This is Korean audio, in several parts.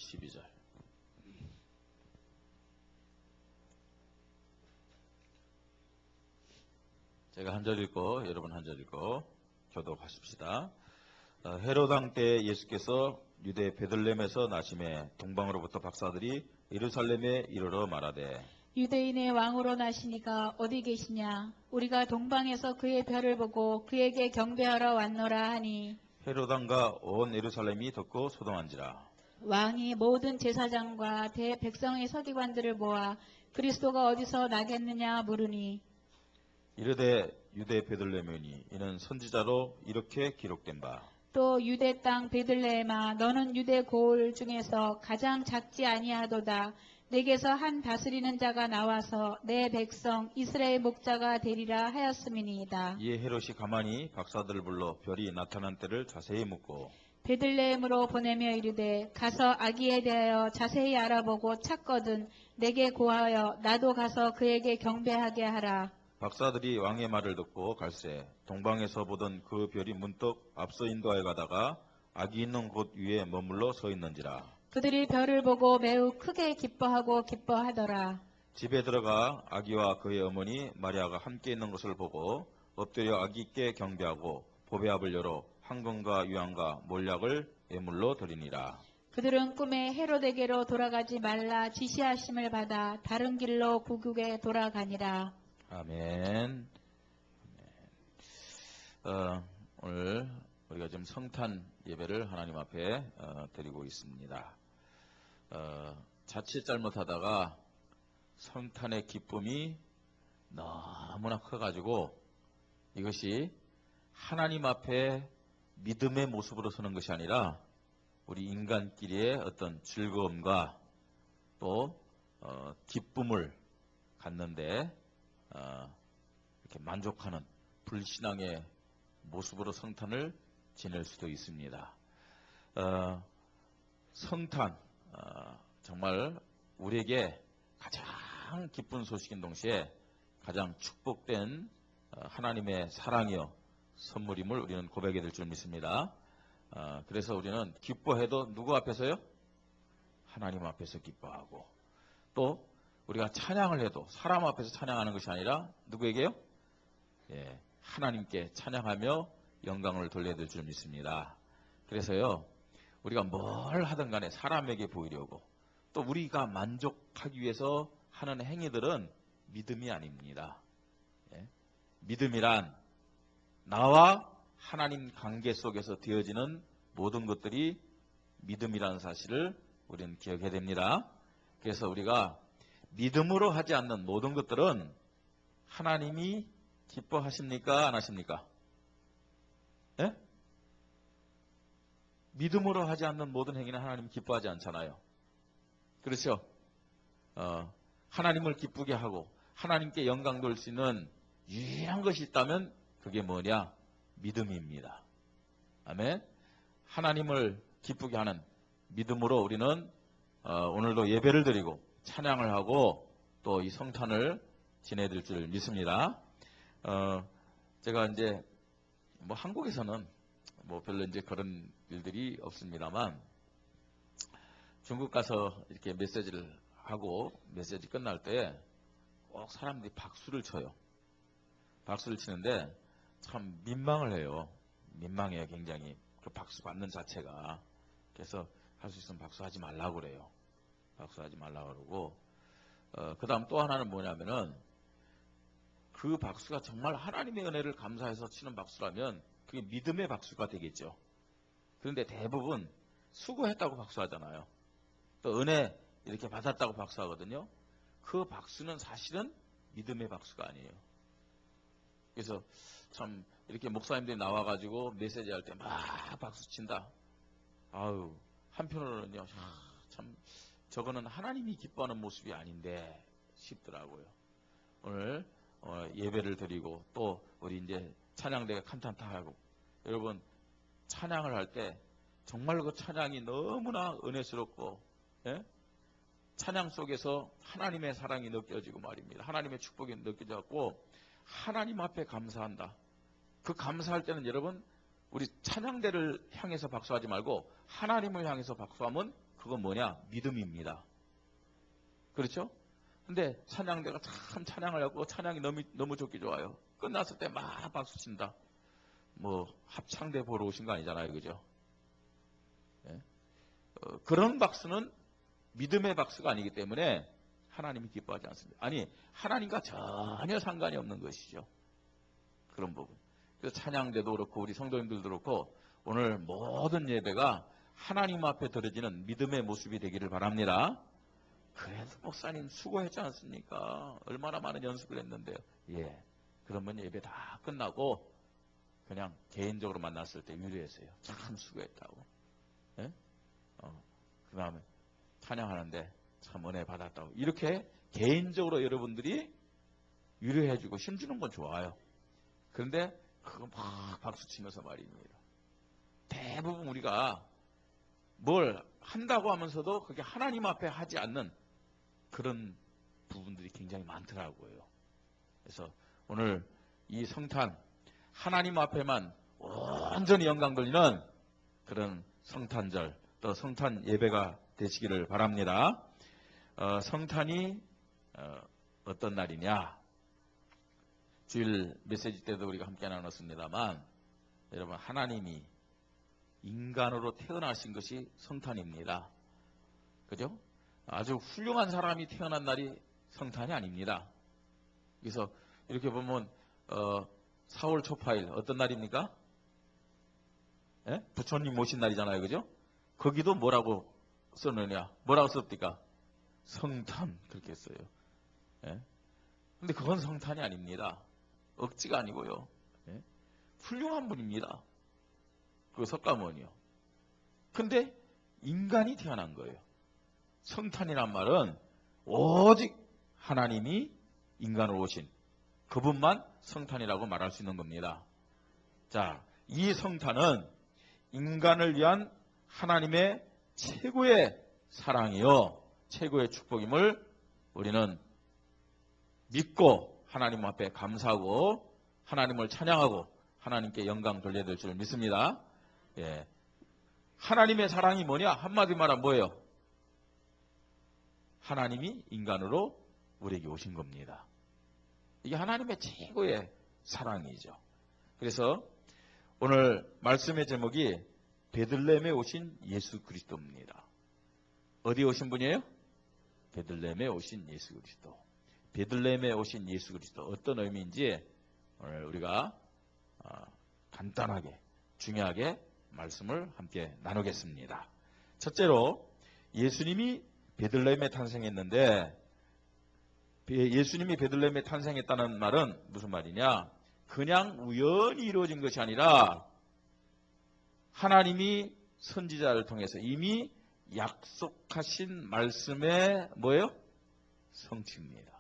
12절. 제가 한 절 읽고 여러분 한 절 읽고 교독하십시다. 헤롯 왕 때 예수께서 유대 베들레헴에서 나심에 동방으로부터 박사들이 예루살렘에 이르러 말하되 유대인의 왕으로 나시니가 어디 계시냐? 우리가 동방에서 그의 별을 보고 그에게 경배하러 왔노라 하니 헤롯 왕과 온 예루살렘이 듣고 소동한지라. 왕이 모든 제사장과 대백성의 서기관들을 모아 그리스도가 어디서 나겠느냐 물으니 이르되 유대 베들레헴이니 이는 선지자로 이렇게 기록된 바 또 유대 땅 베들레헴아 너는 유대 고을 중에서 가장 작지 아니하도다. 내게서 한 다스리는 자가 나와서 내 백성 이스라엘 목자가 되리라 하였음이니이다. 이에 헤롯이 가만히 박사들을 불러 별이 나타난 때를 자세히 묻고 베들레헴으로 보내며 이르되 가서 아기에 대하여 자세히 알아보고 찾거든 내게 고하여 나도 가서 그에게 경배하게 하라. 박사들이 왕의 말을 듣고 갈새 동방에서 보던 그 별이 문득 앞서 인도하여 가다가 아기 있는 곳 위에 머물러 서 있는지라. 그들이 별을 보고 매우 크게 기뻐하고 기뻐하더라. 집에 들어가 아기와 그의 어머니 마리아가 함께 있는 것을 보고 엎드려 아기께 경배하고 보배압을 열어 황금과 유황과 몰약을 예물로 드리니라. 그들은 꿈에 헤롯에게로 돌아가지 말라 지시하심을 받아 다른 길로 구국에 돌아가니라. 아멘. 오늘 우리가 지금 성탄 예배를 하나님 앞에 드리고 있습니다. 자칫 잘못하다가 성탄의 기쁨이 너무나 커가지고 이것이 하나님 앞에 믿음의 모습으로 서는 것이 아니라 우리 인간끼리의 어떤 즐거움과 또 기쁨을 갖는데 이렇게 만족하는 불신앙의 모습으로 성탄을 지낼 수도 있습니다. 성탄 정말 우리에게 가장 기쁜 소식인 동시에 가장 축복된 하나님의 사랑이요 선물임을 우리는 고백해야 될 줄 믿습니다. 그래서 우리는 기뻐해도 누구 앞에서요? 하나님 앞에서 기뻐하고 또 우리가 찬양을 해도 사람 앞에서 찬양하는 것이 아니라 누구에게요? 예, 하나님께 찬양하며 영광을 돌려야 될 줄 믿습니다. 그래서요 우리가 뭘 하든 간에 사람에게 보이려고 또 우리가 만족하기 위해서 하는 행위들은 믿음이 아닙니다. 예? 믿음이란 나와 하나님 관계 속에서 되어지는 모든 것들이 믿음이라는 사실을 우리는 기억해야 됩니다. 그래서 우리가 믿음으로 하지 않는 모든 것들은 하나님이 기뻐하십니까? 안 하십니까? 예? 믿음으로 하지 않는 모든 행위는 하나님 기뻐하지 않잖아요. 그렇죠? 하나님을 기쁘게 하고 하나님께 영광 돌 수 있는 유일한 것이 있다면 그게 뭐냐? 믿음입니다. 아멘. 하나님을 기쁘게 하는 믿음으로 우리는 오늘도 예배를 드리고 찬양을 하고 또 이 성탄을 지내드릴 줄 믿습니다. 제가 이제 뭐 한국에서는 뭐 별로 이제 그런 일들이 없습니다만 중국 가서 이렇게 메시지를 하고 메시지 끝날 때 꼭 사람들이 박수를 쳐요. 박수를 치는데 참 민망을 해요. 민망해요, 굉장히. 그 박수 받는 자체가. 그래서 할 수 있으면 박수하지 말라고 그래요. 박수하지 말라고 그러고 그 다음 또 하나는 뭐냐면은 그 박수가 정말 하나님의 은혜를 감사해서 치는 박수라면 그게 믿음의 박수가 되겠죠. 그런데 대부분 수고했다고 박수하잖아요. 또 은혜 이렇게 받았다고 박수하거든요. 그 박수는 사실은 믿음의 박수가 아니에요. 그래서 참 이렇게 목사님들이 나와가지고 메시지 할 때 막 박수 친다. 아유, 한편으로는요, 참 저거는 하나님이 기뻐하는 모습이 아닌데 싶더라고요. 오늘 예배를 드리고 또 우리 이제 찬양대가 칸탄타하고 여러분 찬양을 할 때 정말 그 찬양이 너무나 은혜스럽고 예? 찬양 속에서 하나님의 사랑이 느껴지고 말입니다. 하나님의 축복이 느껴져갖고 하나님 앞에 감사한다. 그 감사할 때는 여러분 우리 찬양대를 향해서 박수하지 말고 하나님을 향해서 박수하면 그건 뭐냐? 믿음입니다. 그렇죠? 근데 찬양대가 참 찬양을 하고 찬양이 너무 좋기 좋아요. 끝났을 때 막 박수 친다. 뭐 합창대 보러 오신 거 아니잖아요. 그죠? 예? 그런 박수는 믿음의 박수가 아니기 때문에 하나님이 기뻐하지 않습니다. 아니, 하나님과 전혀 상관이 없는 것이죠. 그런 부분. 그래서 찬양대도 그렇고 우리 성도님들도 그렇고 오늘 모든 예배가 하나님 앞에 드려지는 믿음의 모습이 되기를 바랍니다. 그래도 목사님 수고했지 않습니까? 얼마나 많은 연습을 했는데요. 예. 그러면 예배 다 끝나고 그냥 개인적으로 만났을 때 위로했어요. 참 수고했다고. 예? 그 다음에 찬양하는데 참 은혜 받았다고. 이렇게 개인적으로 여러분들이 위로해주고 힘주는 건 좋아요. 그런데 그거 막 박수 치면서 말입니다. 대부분 우리가 뭘 한다고 하면서도 그게 하나님 앞에 하지 않는 그런 부분들이 굉장히 많더라고요. 그래서 오늘 이 성탄, 하나님 앞에만 온전히 영광 돌리는 그런 성탄절, 또 성탄 예배가 되시기를 바랍니다. 성탄이 어떤 날이냐? 주일 메시지 때도 우리가 함께 나눴습니다만 여러분, 하나님이 인간으로 태어나신 것이 성탄입니다. 그죠? 아주 훌륭한 사람이 태어난 날이 성탄이 아닙니다. 그래서 이렇게 보면 4월 초파일 어떤 날입니까? 예? 부처님 모신 날이잖아요. 그죠? 거기도 뭐라고 써느냐? 뭐라고 썼습니까? 성탄 그렇게 써요. 예? 근데 그건 성탄이 아닙니다. 억지가 아니고요. 예? 훌륭한 분입니다. 그 석가모니요. 근데 인간이 태어난 거예요. 성탄이란 말은 오직 하나님이 인간으로 오신 그분만 성탄이라고 말할 수 있는 겁니다. 자, 이 성탄은 인간을 위한 하나님의 최고의 사랑이요, 최고의 축복임을 우리는 믿고 하나님 앞에 감사하고 하나님을 찬양하고 하나님께 영광 돌려야 될 줄 믿습니다. 예. 하나님의 사랑이 뭐냐? 한마디 말하면 뭐예요? 하나님이 인간으로 우리에게 오신 겁니다. 이게 하나님의 최고의 사랑이죠. 그래서 오늘 말씀의 제목이 베들레헴에 오신 예수 그리스도입니다. 어디에 오신 분이에요? 베들레헴에 오신 예수 그리스도. 베들레헴에 오신 예수 그리스도 어떤 의미인지 오늘 우리가 간단하게 중요하게 말씀을 함께 나누겠습니다. 첫째로 예수님이 베들레헴에 탄생했는데 예수님이 베들레헴에 탄생했다는 말은 무슨 말이냐? 그냥 우연히 이루어진 것이 아니라 하나님이 선지자를 통해서 이미 약속하신 말씀의 뭐예요? 성취입니다.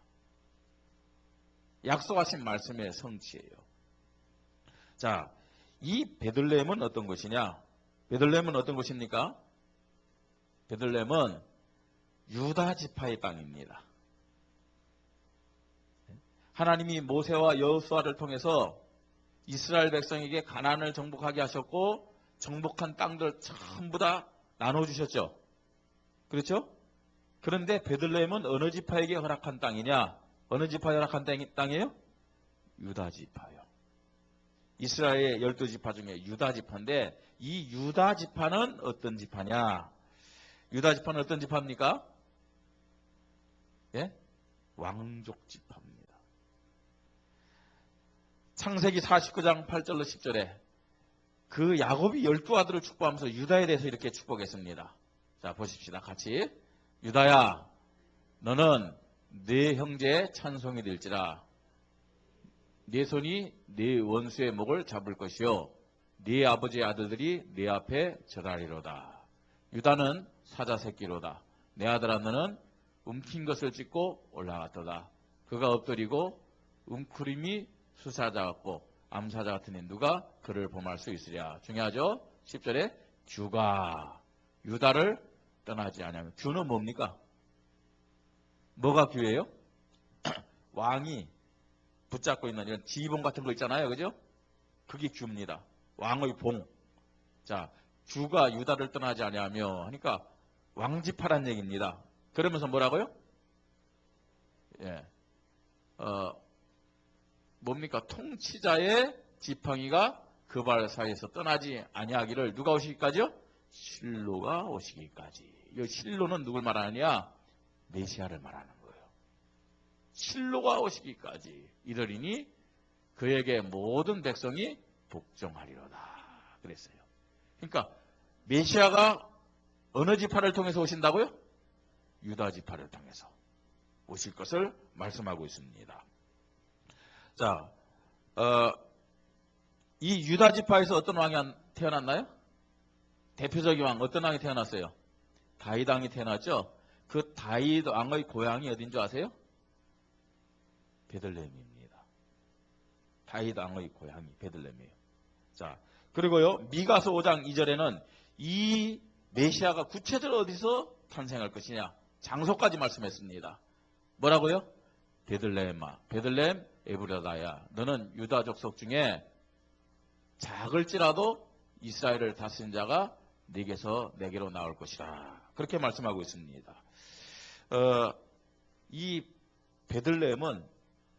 약속하신 말씀의 성취예요. 자, 이 베들레헴은 어떤 곳이냐? 베들레헴은 어떤 곳입니까? 베들레헴은 유다 지파의 땅입니다. 하나님이 모세와 여호수아를 통해서 이스라엘 백성에게 가나안을 정복하게 하셨고 정복한 땅들 전부 다 나눠주셨죠. 그렇죠? 그런데 베들레헴은 어느 지파에게 허락한 땅이냐? 어느 지파에 허락한 땅이에요? 유다 지파요. 이스라엘의 12지파 중에 유다 지파인데 이 유다 지파는 어떤 지파냐? 유다 지파는 어떤 지파입니까? 예? 왕족 지파입니다. 창세기 49장 8절로 10절에 그 야곱이 12아들을 축복하면서 유다에 대해서 이렇게 축복했습니다. 자, 보십시다. 같이. 유다야, 너는 네 형제의 찬송이 될지라. 네 손이 네 원수의 목을 잡을 것이요 네 아버지의 아들들이 네 앞에 절하리로다. 유다는 사자 새끼로다. 내 아들아 너는 움킨 것을 찢고 올라갔도다. 그가 엎드리고 움크림이 수사자 같고 암사자 같으니 누가 그를 범할 수 있으랴. 중요하죠? 10절에 규가 유다를 떠나지 않으면 규는 뭡니까? 뭐가 규예요? 왕이 붙잡고 있는 이런 지휘봉 같은 거 있잖아요. 그죠? 그게 규입니다. 왕의 봉. 자, 규가 유다를 떠나지 않으며 하니까 왕집하란 얘기입니다. 그러면서 뭐라고요? 예. 뭡니까? 통치자의 지팡이가 그 발 사이에서 떠나지 아니하기를 누가 오시기까지요? 실로가 오시기까지. 이 실로는 누굴 말하느냐? 메시아를 말하는 거예요. 실로가 오시기까지 이르리니 그에게 모든 백성이 복종하리로다. 그랬어요. 그러니까 메시아가 어느 지파를 통해서 오신다고요? 유다 지파를 통해서 오실 것을 말씀하고 있습니다. 자, 이 유다 지파에서 어떤 왕이 태어났나요? 대표적인 왕, 어떤 왕이 태어났어요? 다윗 왕이 태어났죠? 그 다윗 왕의 고향이 어딘 줄 아세요? 베들레헴입니다. 다윗 왕의 고향이 베들레헴이에요. 자, 그리고요, 미가서 5장 2절에는 이 메시아가 구체적으로 어디서 탄생할 것이냐? 장소까지 말씀했습니다. 뭐라고요? 베들레헴아, 베들레헴 에브라다야. 너는 유다 족속 중에 작을지라도 이스라엘을 다스린 자가 네게서 내게로 나올 것이라. 그렇게 말씀하고 있습니다. 이 베들레헴은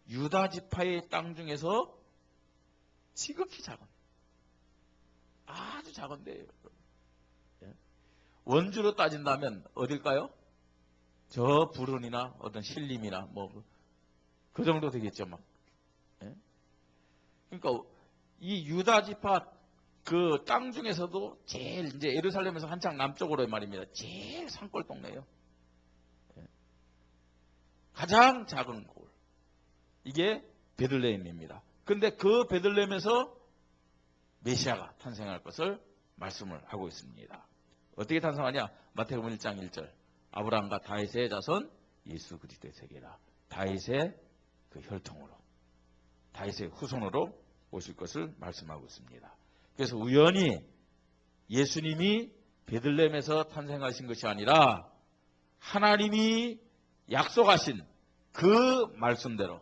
유다 지파의 땅 중에서 지극히 작은, 아주 작은 데예요. 원주로 따진다면 어딜까요? 저 부른이나 어떤 신림이나 뭐 그 정도 되겠죠, 막. 그러니까 이 유다 지파 그 땅 중에서도 제일 이제 예루살렘에서 한창 남쪽으로 말입니다. 제일 산골 동네예요. 가장 작은 곳. 이게 베들레헴입니다. 근데 그 베들레헴에서 메시아가 탄생할 것을 말씀을 하고 있습니다. 어떻게 탄생하냐? 마태복음 1장 1절. 아브라함과 다윗의 자손 예수 그리스도의 세계라. 다윗의 그 혈통으로, 다윗의 후손으로 오실 것을 말씀하고 있습니다. 그래서 우연히 예수님이 베들레헴에서 탄생하신 것이 아니라 하나님이 약속하신 그 말씀대로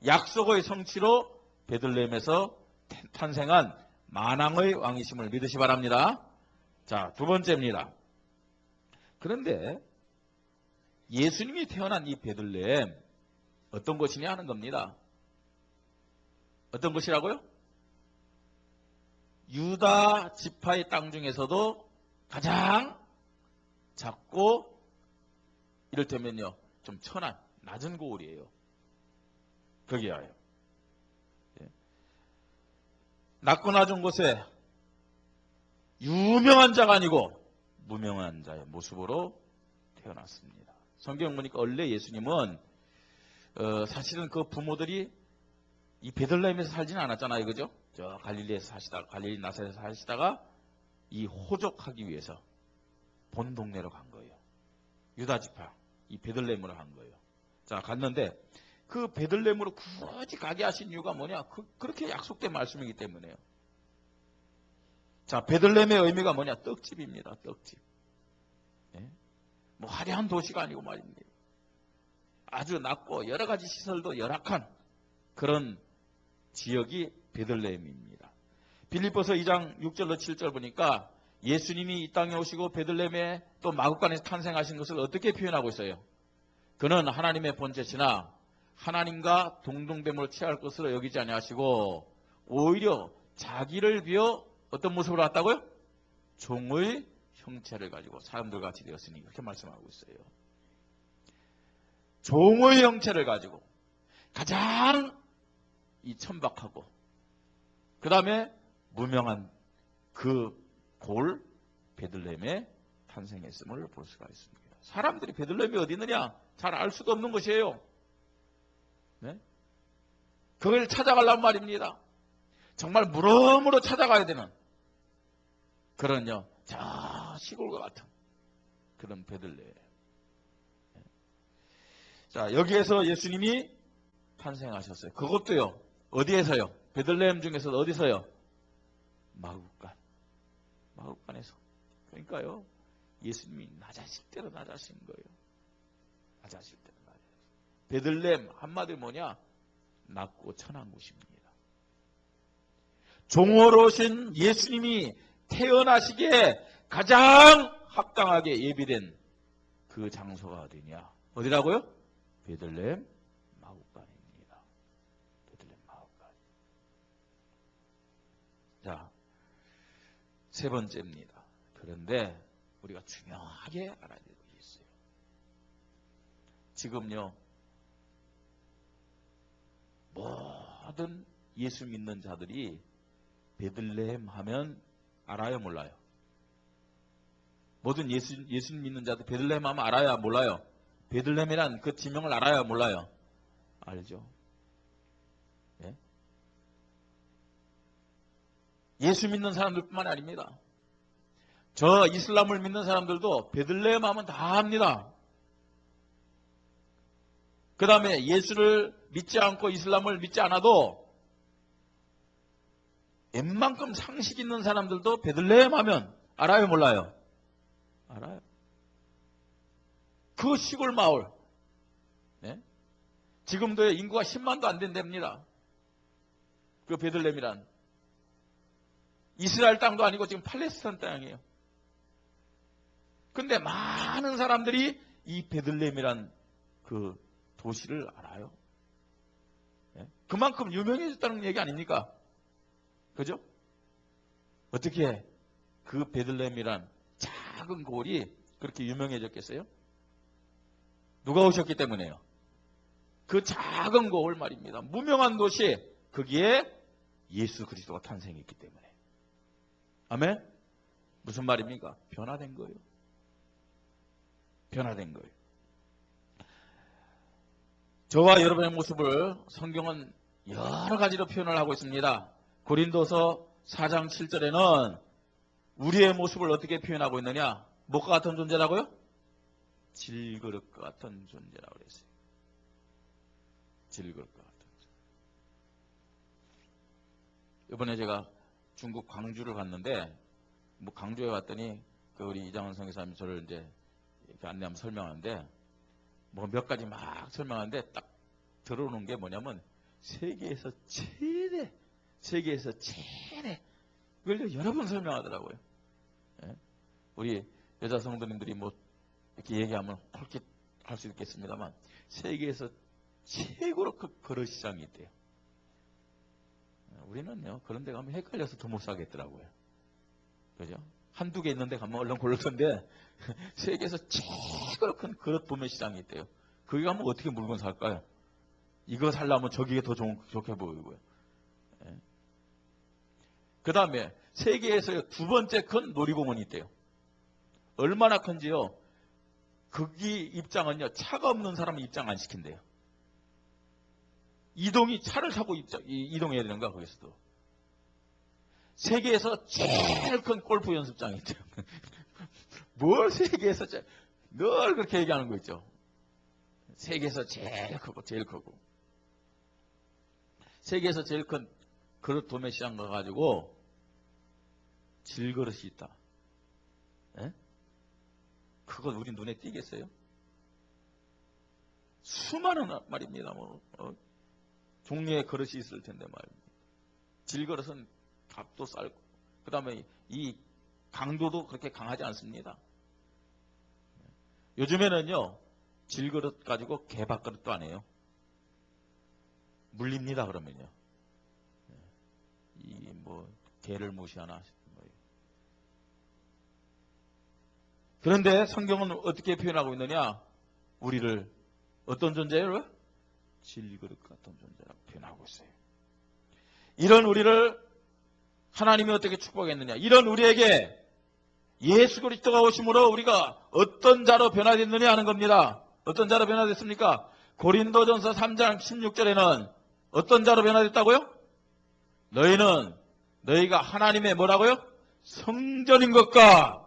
약속의 성취로 베들레헴에서 탄생한 만왕의 왕이심을 믿으시 바랍니다. 자, 두 번째입니다. 그런데 예수님이 태어난 이 베들레헴 어떤 곳이냐 하는 겁니다. 어떤 곳이라고요? 유다 지파의 땅 중에서도 가장 작고 이를테면요 좀 천한 낮은 고을이에요. 거기야요. 낮고 낮은 곳에 유명한 자가 아니고 무명한 자의 모습으로 태어났습니다. 성경 보니까 원래 예수님은 사실은 그 부모들이 이 베들레헴에서 살지는 않았잖아요, 그죠? 저 갈릴리에서 사시다가 갈릴리 나사렛에서 사시다가 이 호족하기 위해서 본 동네로 간 거예요. 유다 지파 이 베들레헴으로 간 거예요. 자, 갔는데 그 베들레헴으로 굳이 가게 하신 이유가 뭐냐? 그렇게 약속된 말씀이기 때문에요. 자, 베들레헴의 의미가 뭐냐? 떡집입니다. 떡집. 네? 뭐 화려한 도시가 아니고 말입니다. 아주 낮고 여러 가지 시설도 열악한 그런 지역이 베들레헴입니다. 빌립보서 2장 6절로 7절 보니까 예수님이 이 땅에 오시고 베들레헴에 또 마구간에서 탄생하신 것을 어떻게 표현하고 있어요? 그는 하나님의 본체시나 하나님과 동등됨을 취할 것으로 여기지 아니하시고 오히려 자기를 비워 어떤 모습으로 왔다고요? 종의 형체를 가지고 사람들과 같이 되었으니 그렇게 말씀하고 있어요. 종의 형체를 가지고 가장 이 천박하고 그 다음에 무명한 그 골 베들레헴에 탄생했음을 볼 수가 있습니다. 사람들이 베들레헴이 어디 있느냐 잘 알 수도 없는 것이에요. 네? 그걸 찾아가려면 말입니다. 정말 무덤으로 찾아가야 되는 그런요 저 시골과 같은 그런 베들레헴. 자, 여기에서 예수님이 탄생하셨어요. 그것도요 어디에서요? 베들레헴 중에서 어디서요? 마구간에서. 그러니까요 예수님이 낮아질 대로 낮아진 거예요. 낮아질 대로 낮아진. 베들레헴 한마디로 뭐냐? 낮고 천한 곳입니다. 종으로 오신 예수님이 태어나시기에 가장 합당하게 예비된 그 장소가 어디냐? 어디라고요? 베들레헴 마구간입니다. 베들레헴 마구간. 자, 세 번째입니다. 그런데 우리가 중요하게 알아야 될 것이 있어요. 지금요, 모든 예수 믿는 자들이 베들레헴 하면 알아요, 몰라요? 모든 예수 믿는 자들 베들레헴 하면 알아요, 몰라요? 베들레헴이란 그 지명을 알아요, 몰라요? 알죠. 예? 예수 믿는 사람들뿐만 아닙니다. 저 이슬람을 믿는 사람들도 베들레헴 하면 다 합니다. 그 다음에 예수를 믿지 않고 이슬람을 믿지 않아도 웬만큼 상식 있는 사람들도 베들레헴 하면 알아요, 몰라요? 알아요. 그 시골 마을, 네? 지금도 인구가 10만도 안 된답니다. 그 베들레헴이란 이스라엘 땅도 아니고 지금 팔레스타인 땅이에요. 근데 많은 사람들이 이 베들레헴이란 그 도시를 알아요. 네? 그만큼 유명해졌다는 얘기 아닙니까? 그죠? 어떻게 그 베들레헴이란 작은 골이 그렇게 유명해졌겠어요? 누가 오셨기 때문에요? 그 작은 고을 말입니다. 무명한 도시, 거기에 예수 그리스도가 탄생했기 때문에. 아멘? 무슨 말입니까? 변화된 거예요. 변화된 거예요. 저와 여러분의 모습을 성경은 여러 가지로 표현을 하고 있습니다. 고린도서 4장 7절에는 우리의 모습을 어떻게 표현하고 있느냐? 뭐가 같은 존재라고요? 질그릇과 같은 존재라고 그랬어요. 질그릇과 같은 존재. 이번에 제가 중국 광주를 갔는데, 뭐 광주에 갔더니 그 우리 이장원 선교사님이 저를 이제 이렇게 안내하면 설명하는데, 뭐 몇 가지 막 설명하는데 딱 들어오는 게 뭐냐면 세계에서 최대, 이걸 여러 번 설명하더라고요. 예? 우리 여자 성도님들이 뭐 이렇게 얘기하면 그렇게 할 수 있겠습니다만 세계에서 최고로 그 거래시장이 있대요. 우리는요 그런 데 가면 헷갈려서 더 못 사겠더라고요. 그죠? 한두 개 있는데 가면 얼른 고를 건데 세계에서 최고로 큰 그릇 도매 시장이 있대요. 거기 가면 어떻게 물건 살까요? 이거 살려면 저기가 더 좋게 보이고요. 예. 그 다음에 세계에서 두 번째 큰 놀이공원이 있대요. 얼마나 큰지요? 거기 입장은요, 차가 없는 사람은 입장 안 시킨대요. 차를 타고 이동해야 되는가, 거기서도. 세계에서 제일 큰 골프 연습장이 있대요. 뭘 세계에서 늘 그렇게 얘기하는 거 있죠. 세계에서 제일 크고. 세계에서 제일 큰 그릇 도매 시장 가가지고 질그릇이 있다. 예? 그건 우리 눈에 띄겠어요? 수많은 말입니다. 종류의 그릇이 있을 텐데 말입니다. 질그릇은 값도 쌀고, 그 다음에 이 강도도 그렇게 강하지 않습니다. 요즘에는요, 질그릇 가지고 개밥그릇도 안 해요. 물립니다, 그러면요. 개를 무시하나. 그런데 성경은 어떻게 표현하고 있느냐? 우리를 어떤 존재예요? 질그릇 같은 존재라고 표현하고 있어요. 이런 우리를 하나님이 어떻게 축복했느냐? 이런 우리에게 예수 그리스도가 오심으로 우리가 어떤 자로 변화됐느냐 하는 겁니다. 어떤 자로 변화됐습니까? 고린도전서 3장 16절에는 어떤 자로 변화됐다고요? 너희가 하나님의 뭐라고요? 성전인 것과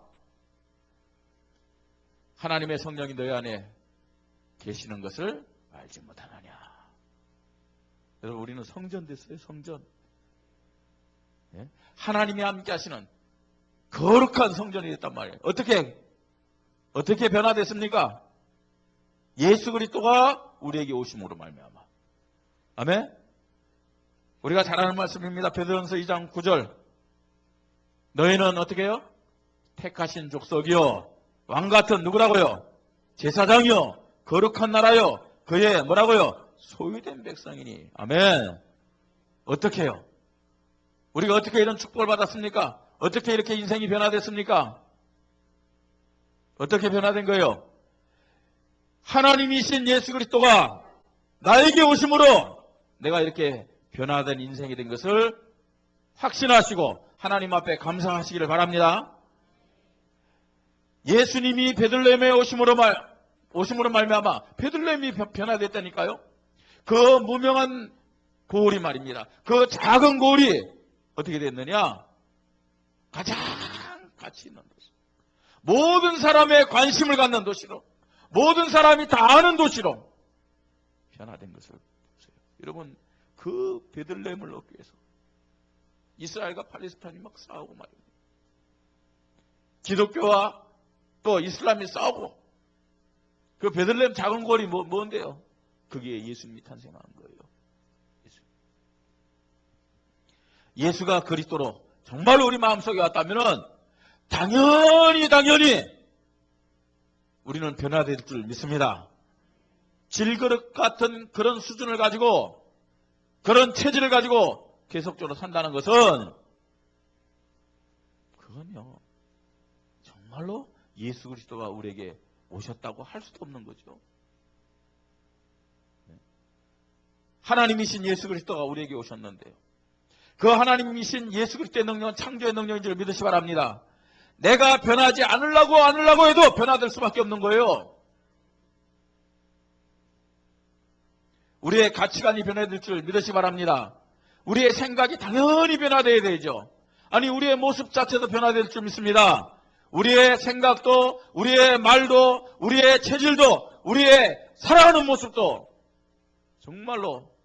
하나님의 성령이 너희 안에 계시는 것을 알지 못하느냐. 여러분, 우리는 성전 됐어요. 성전. 예? 하나님이 함께 하시는 거룩한 성전이 됐단 말이에요. 어떻게 변화됐습니까? 예수 그리스도가 우리에게 오심으로 말미암아. 아멘. 우리가 잘 아는 말씀입니다. 베드로전서 2장 9절. 너희는 어떻게 해요? 택하신 족속이요, 왕 같은 누구라고요? 제사장이요. 거룩한 나라요. 그의 뭐라고요? 소유된 백성이니. 아멘. 어떻게 해요? 우리가 어떻게 이런 축복을 받았습니까? 어떻게 이렇게 인생이 변화됐습니까? 어떻게 변화된 거예요? 하나님이신 예수 그리스도가 나에게 오심으로 내가 이렇게 변화된 인생이 된 것을 확신하시고 하나님 앞에 감사하시기를 바랍니다. 예수님이 베들레헴에 오심으로 말미암아 베들레헴이 변화됐다니까요. 그 무명한 고을이 말입니다. 그 작은 고을이 어떻게 됐느냐? 가장 가치 있는 도시. 모든 사람의 관심을 갖는 도시로, 모든 사람이 다 아는 도시로 변화된 것을 보세요. 여러분, 그 베들레헴을 얻기 위해서 이스라엘과 팔레스타인이 막 싸우고 말입니다. 기독교와 또 이슬람이 싸우고, 그 베들레헴 작은 고을이 뭔데요? 그게 예수님이 탄생한 거예요. 예수가 그리스도로 정말로 우리 마음속에 왔다면 당연히 우리는 변화될 줄 믿습니다. 질그릇 같은 그런 수준을 가지고, 그런 체질을 가지고 계속적으로 산다는 것은 그건요, 정말로 예수 그리스도가 우리에게 오셨다고 할 수도 없는 거죠. 하나님이신 예수 그리스도가 우리에게 오셨는데요, 그 하나님이신 예수 그리스도의 능력은 창조의 능력인 줄 믿으시 바랍니다. 내가 변하지 않으려고 해도 변화될 수밖에 없는 거예요. 우리의 가치관이 변화될 줄 믿으시 바랍니다. 우리의 생각이 당연히 변화되어야 되죠. 아니, 우리의 모습 자체도 변화될 줄 믿습니다. 우리의 생각도, 우리의 말도, 우리의 체질도, 우리의 살아가는 모습도 정말로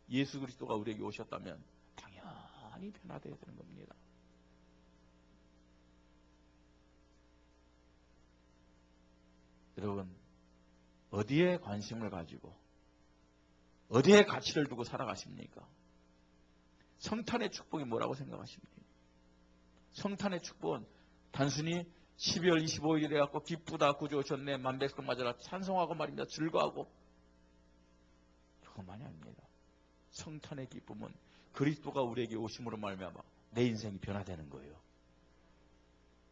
예수 그리스도가 우리에게 오셨다면 당연히 변화되어야 되는 겁니다. 여러분, 어디에 관심을 가지고 어디에 가치를 두고 살아가십니까? 성탄의 축복이 뭐라고 생각하십니까? 성탄의 축복은 단순히 12월 25일이 돼갖고 기쁘다 구주 오셨네 만백성 맞아라 찬송하고 말입니다. 즐거워하고 그것만이 아닙니다. 성탄의 기쁨은 그리스도가 우리에게 오심으로 말미암아 내 인생이 변화되는 거예요.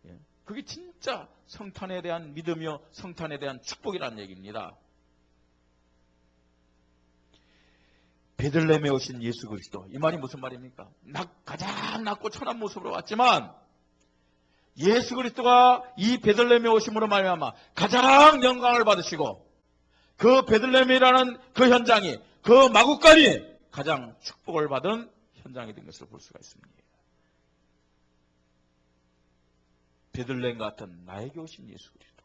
예? 그게 진짜 성탄에 대한 믿음이요, 성탄에 대한 축복이라는 얘기입니다. 베들레헴에 오신 예수 그리스도, 이 말이 무슨 말입니까? 가장 낮고 천한 모습으로 왔지만 예수 그리스도가 이 베들레헴에 오심으로 말미암아 가장 영광을 받으시고, 그 베들레헴이라는 그 현장이, 그 마구간이 가장 축복을 받은 현장이 된 것을 볼 수가 있습니다. 베들레헴 같은 나에게 오신 예수 그리스도,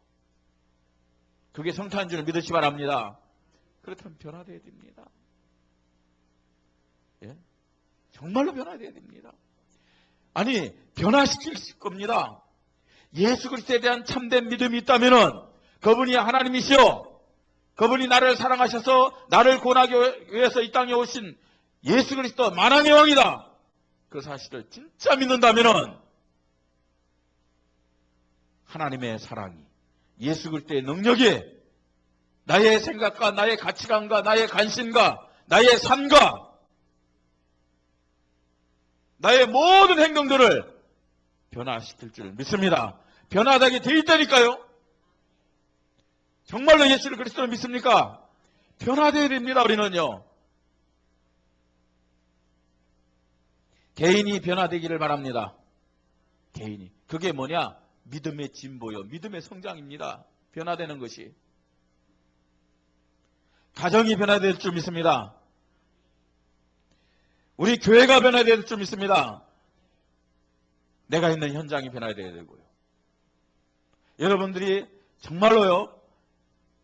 그게 성탄인 줄 믿으시 바랍니다. 그렇다면 변화되어야 됩니다. 예? 정말로 변화되어야 됩니다. 아니, 변화시킬 겁니다. 예수 그리스도에 대한 참된 믿음이 있다면 그분이 하나님이시오, 그분이 나를 사랑하셔서 나를 구원하기 위해서 이 땅에 오신 예수 그리스도 만왕의 왕이다, 그 사실을 진짜 믿는다면 하나님의 사랑이, 예수 그리스도의 능력이 나의 생각과 나의 가치관과 나의 관심과 나의 삶과 나의 모든 행동들을 변화시킬 줄 믿습니다. 변화되게 돼 있다니까요. 정말로 예수 그리스도를 믿습니까? 변화되어야 됩니다. 우리는요. 개인이 변화되기를 바랍니다. 개인이. 그게 뭐냐? 믿음의 진보요, 믿음의 성장입니다. 변화되는 것이. 가정이 변화될 줄 믿습니다. 우리 교회가 변화될 줄 믿습니다. 내가 있는 현장이 변화되어야 되고요. 여러분들이 정말로요,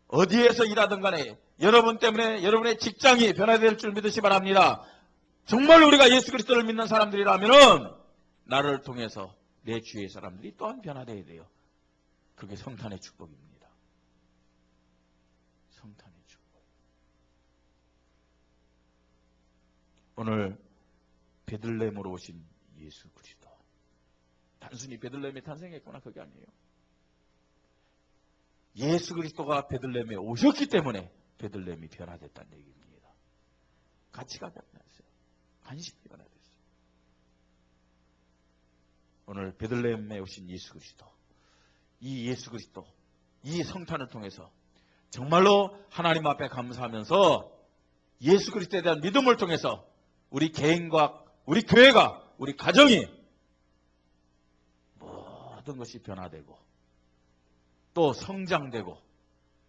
어디에서 일하든 간에 여러분 때문에 여러분의 직장이 변화될 줄 믿으시 바랍니다. 정말 우리가 예수 그리스도를 믿는 사람들이라면 나를 통해서 내 주위의 사람들이 또한 변화되어야 돼요. 그게 성탄의 축복입니다. 성탄의 축복. 오늘 베들레헴으로 오신 예수 그리스도, 단순히 베들레헴에 탄생했구나 그게 아니에요. 예수 그리스도가 베들레헴에 오셨기 때문에 베들레헴이 변화됐다는 얘기입니다. 가치가 변화됐어요. 관심이 변화됐어요. 오늘 베들레헴에 오신 예수 그리스도, 이 예수 그리스도, 이 성탄을 통해서 정말로 하나님 앞에 감사하면서 예수 그리스도에 대한 믿음을 통해서 우리 개인과 우리 교회가, 우리 가정이 모든 것이 변화되고 또 성장되고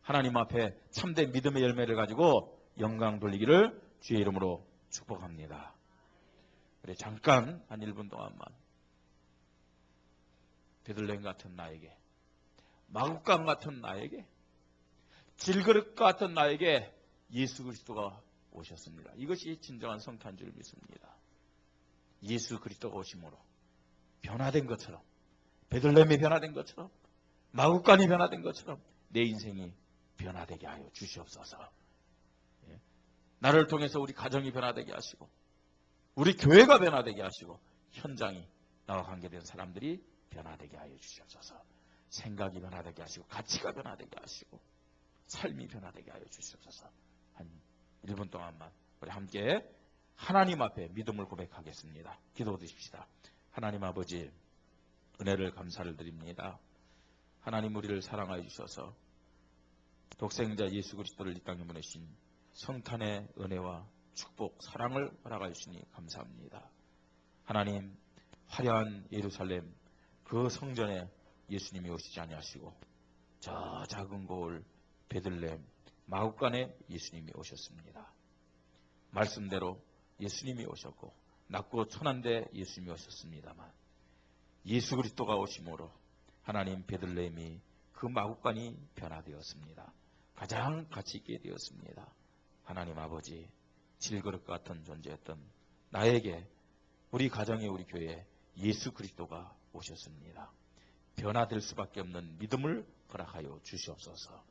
하나님 앞에 참된 믿음의 열매를 가지고 영광 돌리기를 주의 이름으로 축복합니다. 그래, 잠깐 한 1분 동안만 베들레헴 같은 나에게, 마국간 같은 나에게, 질그릇 같은 나에게 예수 그리스도가 오셨습니다. 이것이 진정한 성탄인 줄 믿습니다. 예수 그리스도가 오심으로 변화된 것처럼, 베들레헴이 변화된 것처럼, 마국간이 변화된 것처럼 내 인생이 변화되게 하여 주시옵소서. 나를 통해서 우리 가정이 변화되게 하시고 우리 교회가 변화되게 하시고 현장이 나와 관계된 사람들이 변화되게 하여 주시옵소서. 생각이 변화되게 하시고 가치가 변화되게 하시고 삶이 변화되게 하여 주시옵소서. 한 1분 동안만 우리 함께 하나님 앞에 믿음을 고백하겠습니다. 기도드립시다. 하나님 아버지, 은혜를 감사를 드립니다. 하나님 우리를 사랑하여 주셔서 독생자 예수 그리스도를 이 땅에 보내신 성탄의 은혜와 축복, 사랑을 허락하여 주시니 감사합니다. 하나님, 화려한 예루살렘 그 성전에 예수님이 오시지 아니하시고 저 작은 고을 베들레헴 마국간에 예수님이 오셨습니다. 말씀대로 예수님이 오셨고 낮고 천한데 예수님이 오셨습니다만 예수 그리스도가 오심으로 하나님 베들레헴이 그 마국간이 변화되었습니다. 가장 가치 있게 되었습니다. 하나님 아버지, 질그릇 같은 존재였던 나에게, 우리 가정에, 우리 교회에 예수 그리스도가 오셨습니다. 변화될 수밖에 없는 믿음을 허락하여 주시옵소서.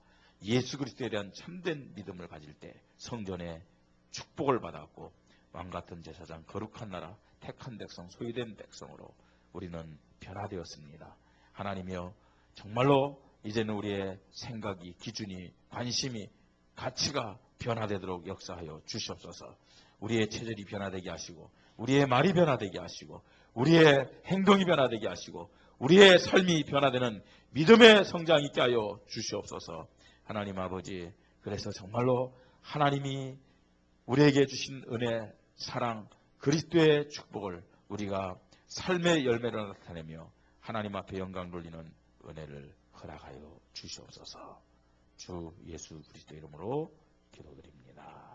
예수 그리스도에 대한 참된 믿음을 가질 때 성전에 축복을 받았고 왕같은 제사장, 거룩한 나라, 택한 백성, 소유된 백성으로 우리는 변화되었습니다. 하나님이여, 정말로 이제는 우리의 생각이, 기준이, 관심이, 가치가 변화되도록 역사하여 주시옵소서. 우리의 체질이 변화되게 하시고 우리의 말이 변화되게 하시고 우리의 행동이 변화되게 하시고 우리의 삶이 변화되는 믿음의 성장이 있게 하여 주시옵소서. 하나님 아버지, 그래서 정말로 하나님이 우리에게 주신 은혜, 사랑, 그리스도의 축복을 우리가 삶의 열매로 나타내며 하나님 앞에 영광 돌리는 은혜를 허락하여 주시옵소서. 주 예수 그리스도 이름으로 기도드립니다.